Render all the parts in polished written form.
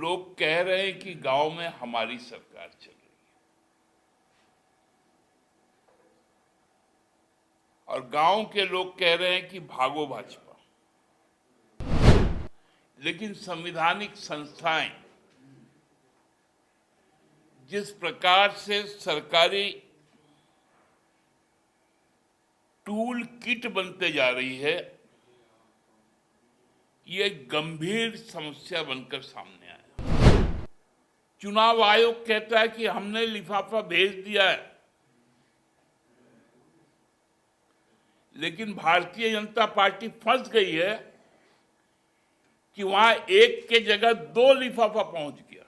लोग कह रहे हैं कि गांव में हमारी सरकार चल रही है और गांव के लोग कह रहे हैं कि भागो भाजपा। लेकिन संवैधानिक संस्थाएं जिस प्रकार से सरकारी टूल किट बनते जा रही है, ये एक गंभीर समस्या बनकर सामने आया। चुनाव आयोग कहता है कि हमने लिफाफा भेज दिया है, लेकिन भारतीय जनता पार्टी फंस गई है कि वहां एक के जगह 2 लिफाफा पहुंच गया।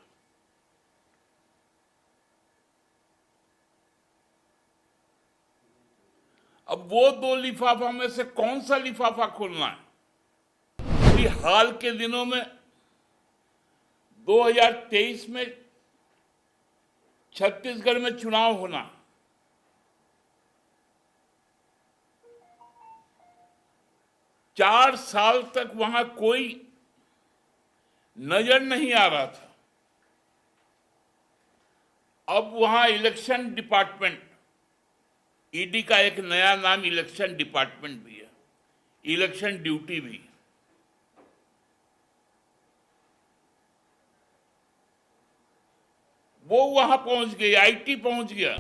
अब वो 2 लिफाफा में से कौन सा लिफाफा खोलना है? कि हाल के दिनों में 2023 में छत्तीसगढ़ में चुनाव होना, चार साल तक वहां कोई नजर नहीं आ रहा था। अब वहां इलेक्शन डिपार्टमेंट, ईडी का एक नया नाम इलेक्शन डिपार्टमेंट भी है, इलेक्शन ड्यूटी भी। वो वहां पहुंच गई, आईटी पहुंच गया।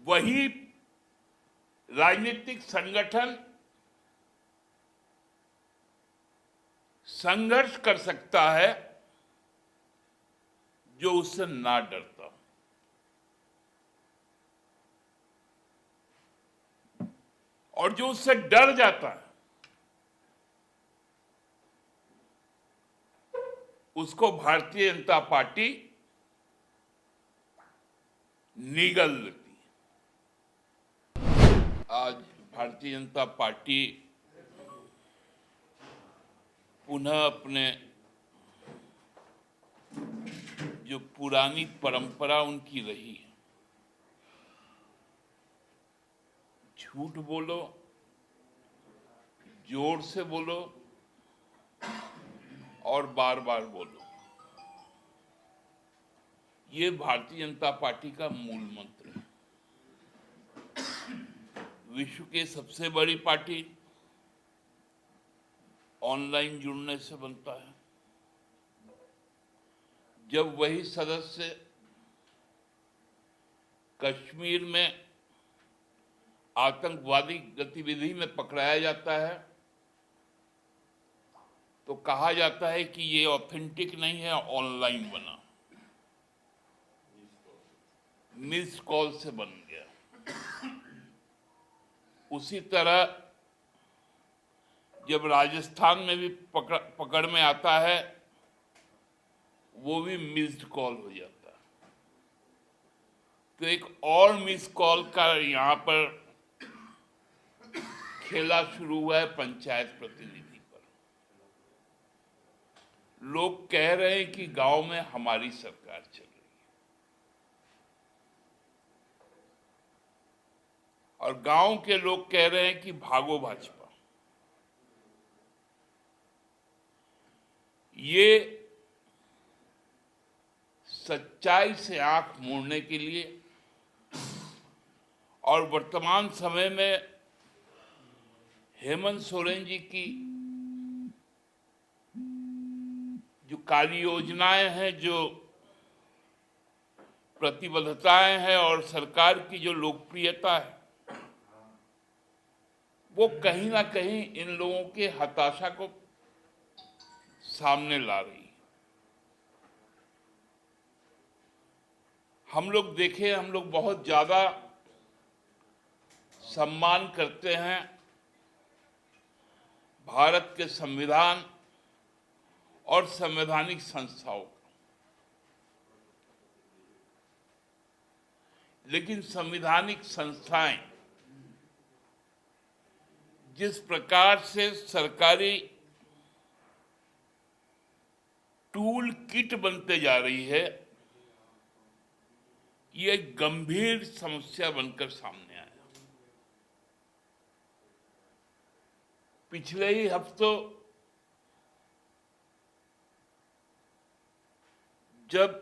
वही राजनीतिक संगठन संघर्ष कर सकता है जो उससे ना डरता। और जो उससे डर जाता है उसको भारतीय जनता पार्टी निगल लेती है। आज भारतीय जनता पार्टी पुनः अपने जो पुरानी परंपरा उनकी रही है, झूठ बोलो, जोर से बोलो और बार बार बोलो, ये भारतीय जनता पार्टी का मूल मंत्र है। विश्व की सबसे बड़ी पार्टी ऑनलाइन जुड़ने से बनता है। जब वही सदस्य कश्मीर में आतंकवादी गतिविधि में पकड़ाया जाता है तो कहा जाता है कि ये ऑथेंटिक नहीं है, ऑनलाइन बना, मिस कॉल से बन गया। उसी तरह जब राजस्थान में भी पकड़ में आता है, वो भी मिस्ड कॉल हो जाता है। तो एक और मिस कॉल का यहां पर खेला शुरू हुआ है पंचायत प्रतिनिधि पर। लोग कह रहे हैं कि गांव में हमारी सरकार चल रही है और गांव के लोग कह रहे हैं कि भागो भाजपा। ये सच्चाई से आंख मूंदने के लिए और वर्तमान समय में हेमंत सोरेन जी की जो कार्य योजनाएं हैं, जो प्रतिबद्धताएं हैं और सरकार की जो लोकप्रियता है, वो कहीं ना कहीं इन लोगों के हताशा को सामने ला रही है। हम लोग बहुत ज्यादा सम्मान करते हैं भारत के संविधान और संवैधानिक संस्थाओं का, लेकिन संवैधानिक संस्थाएं जिस प्रकार से सरकारी टूल किट बनते जा रही है, ये एक गंभीर समस्या बनकर सामने आया। पिछले ही हफ्तों जब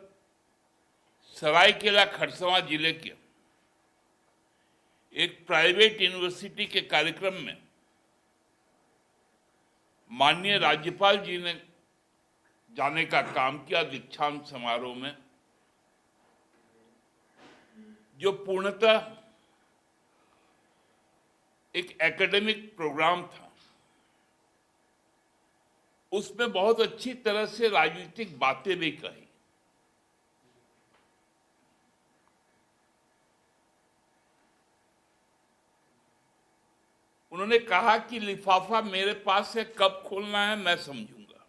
सरायकेला खरसावां जिले के एक प्राइवेट यूनिवर्सिटी के कार्यक्रम में माननीय राज्यपाल जी ने जाने का काम किया दीक्षांत समारोह में, जो पूर्णतः एक एकेडमिक प्रोग्राम था। उसमें बहुत अच्छी तरह से राजनीतिक बातें भी कही। उन्होंने कहा कि लिफाफा मेरे पास है, कब खोलना है मैं समझूंगा।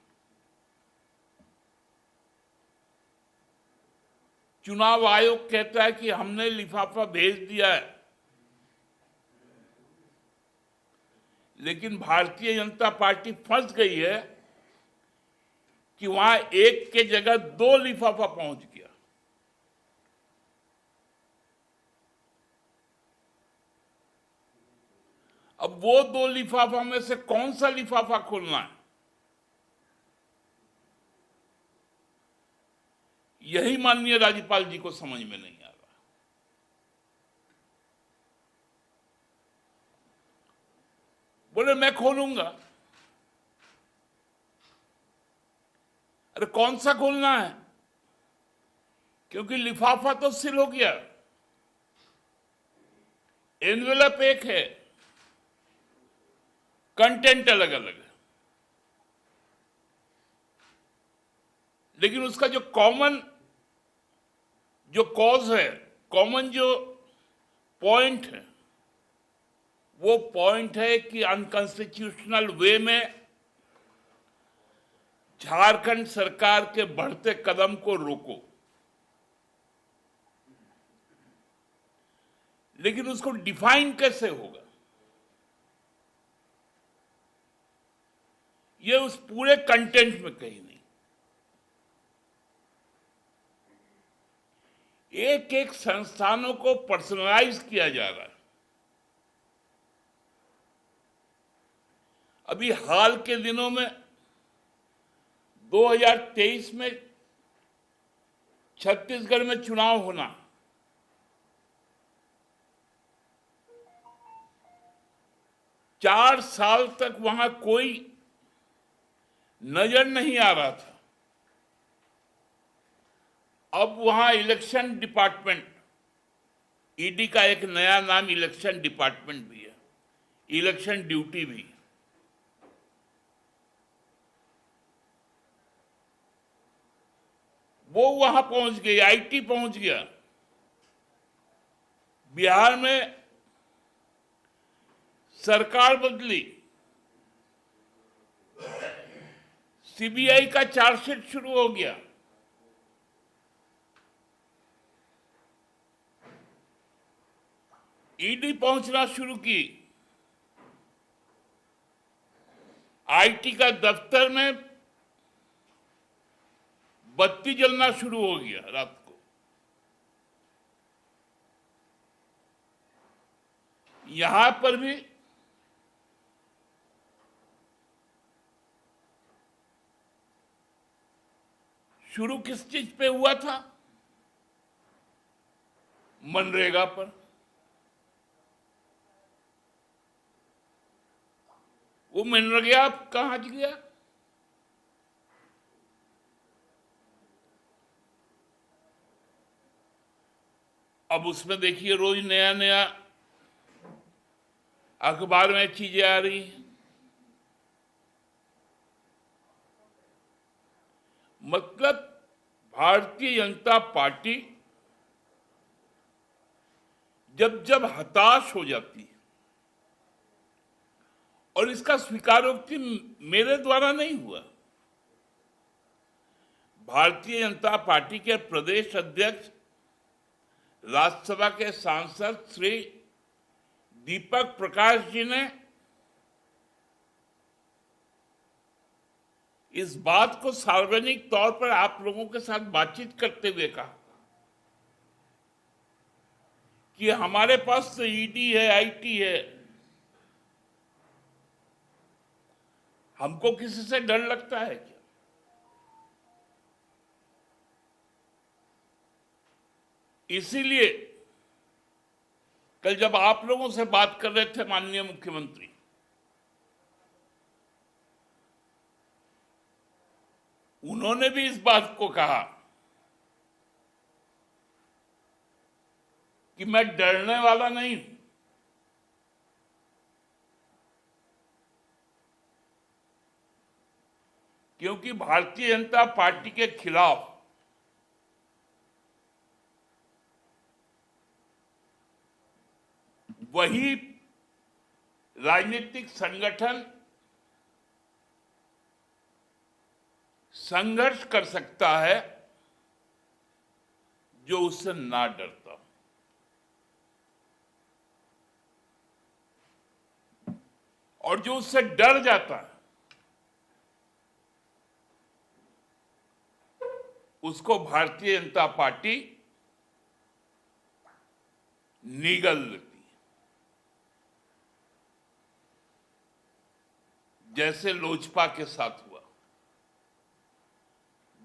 चुनाव आयोग कहता है कि हमने लिफाफा भेज दिया है, लेकिन भारतीय जनता पार्टी फंस गई है कि वहां एक के जगह 2 लिफाफा पहुंच गया। अब वो 2 लिफाफा में से कौन सा लिफाफा खोलना है, यही माननीय राज्यपाल जी को समझ में नहीं आ रहा। बोले मैं खोलूंगा। अरे कौन सा खोलना है, क्योंकि लिफाफा तो सील हो गया, एनवेलप एक है, कंटेंट अलग अलग है। लेकिन उसका जो कॉमन जो कॉज है, कॉमन जो पॉइंट है, वो पॉइंट है कि अनकॉन्स्टिट्यूशनल वे में झारखंड सरकार के बढ़ते कदम को रोको। लेकिन उसको डिफाइन कैसे होगा, ये उस पूरे कंटेंट में कहीं नहीं। एक एक संस्थानों को पर्सनलाइज किया जा रहा है। अभी हाल के दिनों में 2023 में छत्तीसगढ़ में चुनाव होना, चार साल तक वहां कोई नजर नहीं आ रहा था। अब वहां इलेक्शन डिपार्टमेंट, ईडी का एक नया नाम इलेक्शन डिपार्टमेंट भी है, इलेक्शन ड्यूटी भी। वो वहां पहुंच गई, आईटी पहुंच गया। बिहार में सरकार बदली, सीबीआई का चार्जशीट शुरू हो गया। ईडी पहुंचना शुरू की, आईटी का दफ्तर में बत्ती जलना शुरू हो गया रात को। यहां पर भी शुरू किस चीज पे हुआ था? मनरेगा पर। वो मनरेगा कहां गया? अब उसमें देखिए रोज नया नया अखबार में चीजें आ रही हैं। मतलब भारतीय जनता पार्टी जब जब हताश हो जाती है, और इसका स्वीकारोक्ति मेरे द्वारा नहीं हुआ, भारतीय जनता पार्टी के प्रदेश अध्यक्ष राज्यसभा के सांसद श्री दीपक प्रकाश जी ने इस बात को सार्वजनिक तौर पर आप लोगों के साथ बातचीत करते हुए कहा कि हमारे पास तो ईडी है, आईटी है, हमको किसी से डर लगता है क्या? इसीलिए कल जब आप लोगों से बात कर रहे थे माननीय मुख्यमंत्री, उन्होंने भी इस बात को कहा कि मैं डरने वाला नहीं हूं, क्योंकि भारतीय जनता पार्टी के खिलाफ वही राजनीतिक संगठन संघर्ष कर सकता है जो उससे ना डरता। और जो उससे डर जाता है उसको भारतीय जनता पार्टी निगल लेती है, जैसे लोजपा के साथ हुआ,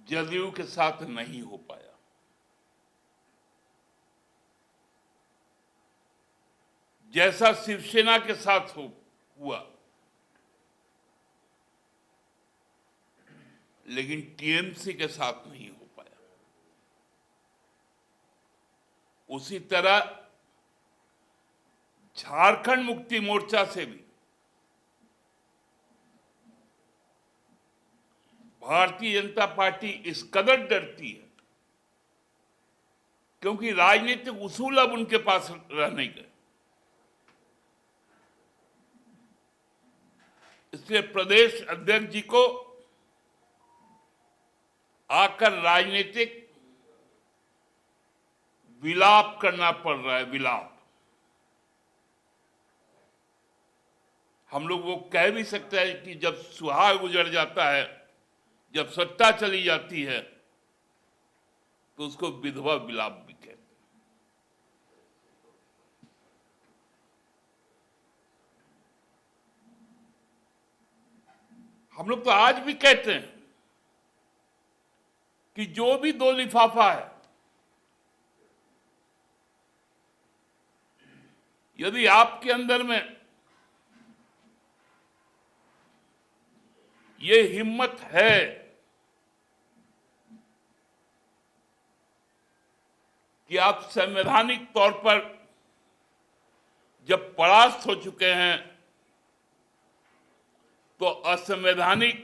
जदयू के साथ नहीं हो पाया। जैसा शिवसेना के साथ हुआ, लेकिन टीएमसी के साथ नहीं हो पाया। उसी तरह झारखंड मुक्ति मोर्चा से भी भारतीय जनता पार्टी इस कदर डरती है, क्योंकि राजनीतिक उसूल अब उनके पास रह नहीं गए। इसलिए प्रदेश अध्यक्ष जी को आकर राजनीतिक विलाप करना पड़ रहा है। विलाप हम लोग वो कह भी सकते हैं कि जब सुहाग उजड़ जाता है, जब सत्ता चली जाती है, तो उसको विधवा विलाप भी कहते हैं। हम लोग तो आज भी कहते हैं कि जो भी दो लिफाफा है, यदि आपके अंदर में ये हिम्मत है कि आप संवैधानिक तौर पर जब परास्त हो चुके हैं तो असंवैधानिक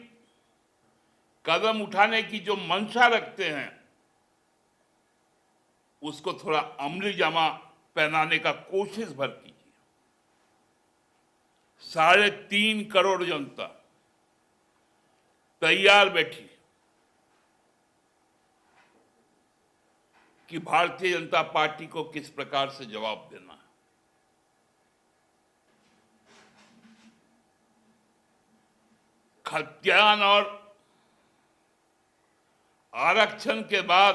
कदम उठाने की जो मंशा रखते हैं, उसको थोड़ा अमली जामा पहनाने का कोशिश भर कीजिए। 3.5 करोड़ जनता तैयार बैठी कि भारतीय जनता पार्टी को किस प्रकार से जवाब देना है। खतियान और आरक्षण के बाद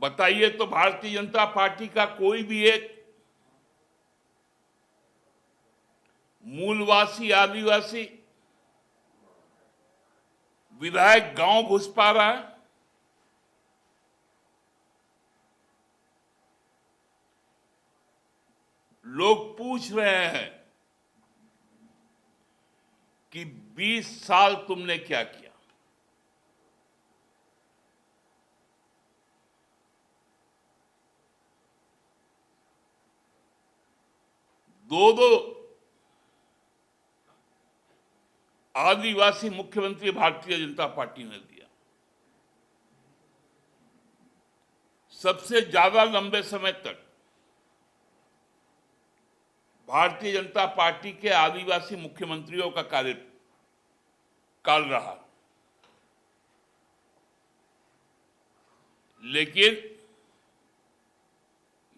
बताइए तो भारतीय जनता पार्टी का कोई भी एक मूलवासी आदिवासी विधायक गांव घुस पा रहा है? लोग पूछ रहे हैं कि 20 साल तुमने क्या किया? दो आदिवासी मुख्यमंत्री भारतीय जनता पार्टी ने दिया। सबसे ज्यादा लंबे समय तक भारतीय जनता पार्टी के आदिवासी मुख्यमंत्रियों का कार्यकाल रहा, लेकिन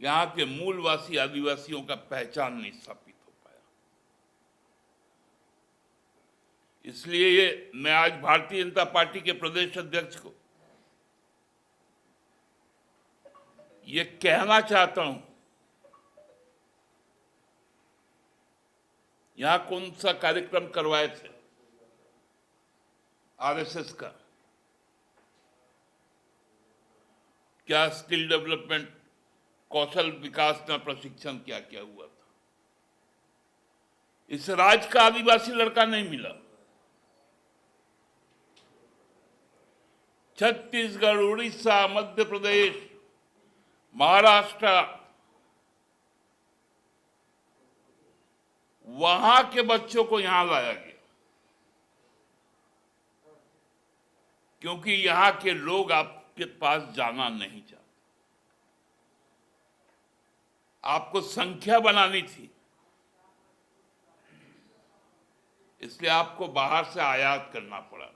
यहां के मूलवासी आदिवासियों का पहचान नहीं स्थापित हो पाया। इसलिए मैं आज भारतीय जनता पार्टी के प्रदेश अध्यक्ष को ये कहना चाहता हूं, यहां कौन सा कार्यक्रम करवाए थे आरएसएस का, क्या स्किल डेवलपमेंट, कौशल विकास में प्रशिक्षण क्या क्या हुआ था। इस राज्य का आदिवासी लड़का नहीं मिला। छत्तीसगढ़, उड़ीसा, मध्य प्रदेश, महाराष्ट्र, वहां के बच्चों को यहां लाया गया, क्योंकि यहां के लोग आपके पास जाना नहीं चाहते। आपको संख्या बनानी थी, इसलिए आपको बाहर से आयात करना पड़ा था।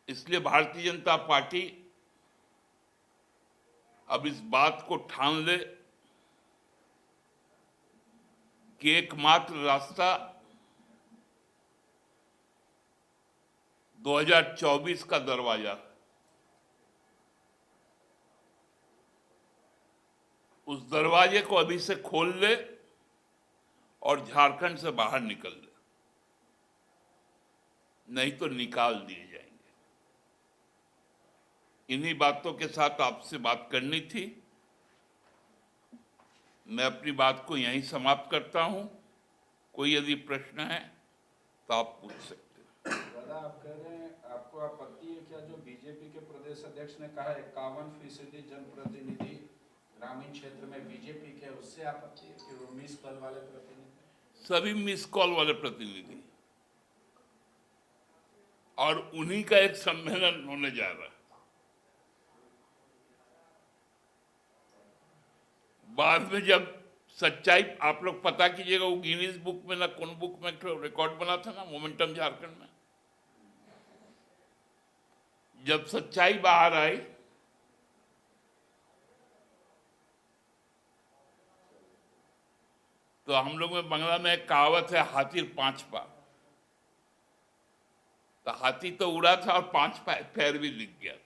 इसलिए भारतीय जनता पार्टी अब इस बात को ठान ले कि एकमात्र रास्ता 2024 का दरवाजा, उस दरवाजे को अभी से खोल ले और झारखंड से बाहर निकल ले, नहीं तो निकाल दिए जाएंगे। इन्हीं बातों के साथ आपसे बात करनी थी। मैं अपनी बात को यहीं समाप्त करता हूं। कोई यदि प्रश्न है तो आप पूछ सकते हैं। दादा, आप कह रहे हैं आपको आपत्ति है क्या जो बीजेपी के प्रदेश अध्यक्ष ने कहा 51% जनप्रतिनिधि ग्रामीण क्षेत्र में बीजेपी के, उससे आपत्ति है कि वो मिस कॉल वाले प्रतिनिधि? सभी मिस कॉल वाले प्रतिनिधि, और उन्हीं का एक सम्मेलन होने जा रहा है। बाद में जब सच्चाई, आप लोग पता कीजिएगा, वो गिनीज बुक में ना कौन बुक में रिकॉर्ड बना था ना, मोमेंटम झारखंड में, जब सच्चाई बाहर आई तो हम लोग में बंगला में एक कहावत है, हाथी 5 पाँव। तो हाथी तो उड़ा था और 5 पैर भी दिख गया था।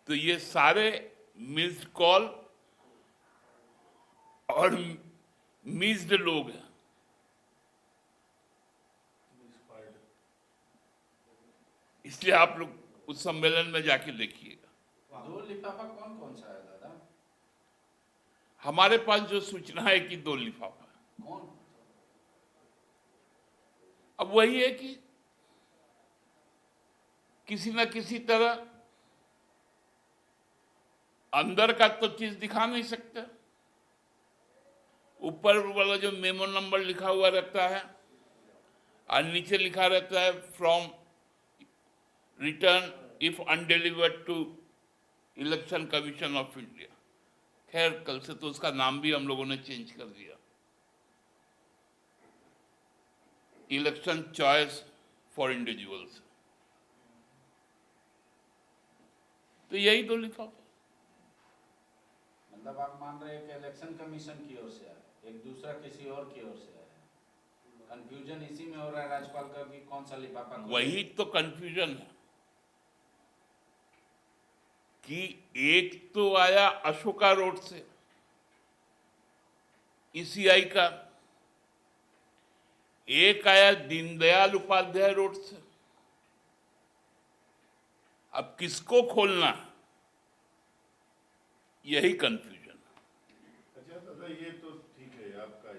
तो ये सारे मिस्ड कॉल और मिस्ड लोग हैं। इसलिए आप लोग उस सम्मेलन में जाके देखिएगा। 2 लिफाफा कौन कौन सा है दादा? हमारे पास जो सूचना है कि 2 लिफाफा है। कौन? अब वही है कि किसी न किसी तरह अंदर का तो चीज दिखा नहीं सकते, ऊपर वाला जो मेमो नंबर लिखा हुआ रहता है और नीचे लिखा रहता है from return if undelivered to Election Commission of India. खैर, कल से तो उसका नाम भी हम लोगों ने चेंज कर दिया, इलेक्शन चॉइस फॉर इंडिविजुअल्स। तो यही 2 लिफाफा। मतलब आप मान रहे हैं कि इलेक्शन कमीशन की ओर से है, एक दूसरा किसी और की ओर से है। कंफ्यूजन इसी में हो रहा है राज्यपाल का कि कौन सा लिफाफा। वही तो कंफ्यूजन है कि एक तो आया अशोका रोड से ईसीआई का, एक आया दीनदयाल उपाध्याय रोड से। अब किसको खोलना, यही कंफ्यूजन। अच्छा दादा, ये तो ठीक है आपका,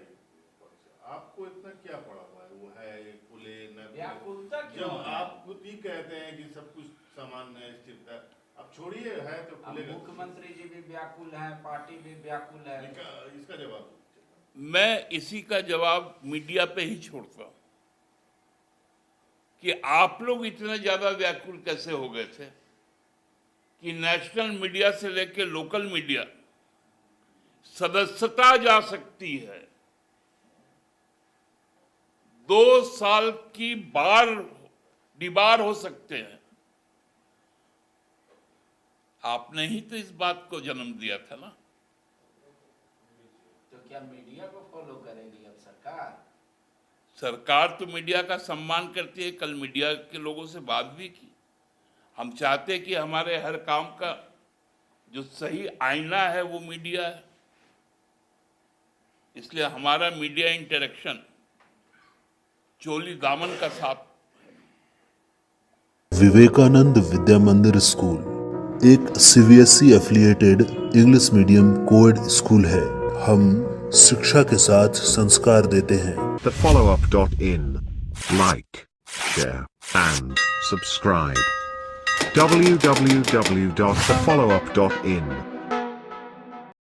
आपको इतना क्या पड़ा हुआ है? वो है खुले न व्याकुलता क्यों? जब आप खुद ही कहते हैं कि सब कुछ सामान्य है, स्थिरता, अब छोड़िए, है तो खुलेगा। मुख्यमंत्री जी भी व्याकुल हैं, पार्टी भी व्याकुल है। इसका जवाब मैं इसी का जवाब मीडिया पे ही छोड़ता हूं कि आप लोग इतने ज्यादा व्याकुल कैसे हो गए थे कि नेशनल मीडिया से लेकर लोकल मीडिया सदस्यता जा सकती है, 2 साल की डिबार हो सकते हैं। आपने ही तो इस बात को जन्म दिया था ना। तो क्या मीडिया को फॉलो करेगी अब सरकार? सरकार तो मीडिया का सम्मान करती है। कल मीडिया के लोगों से बात भी की। हम चाहते हैं कि हमारे हर काम का जो सही आईना है वो मीडिया है। इसलिए हमारा मीडिया इंटरेक्शन चोली दामन का साथ। विवेकानंद विद्या मंदिर स्कूल एक CBSE affiliated English medium coed school है। हम शिक्षा के साथ संस्कार देते हैं। thefollowup.in. Like, share, and subscribe. www.thefollowup.in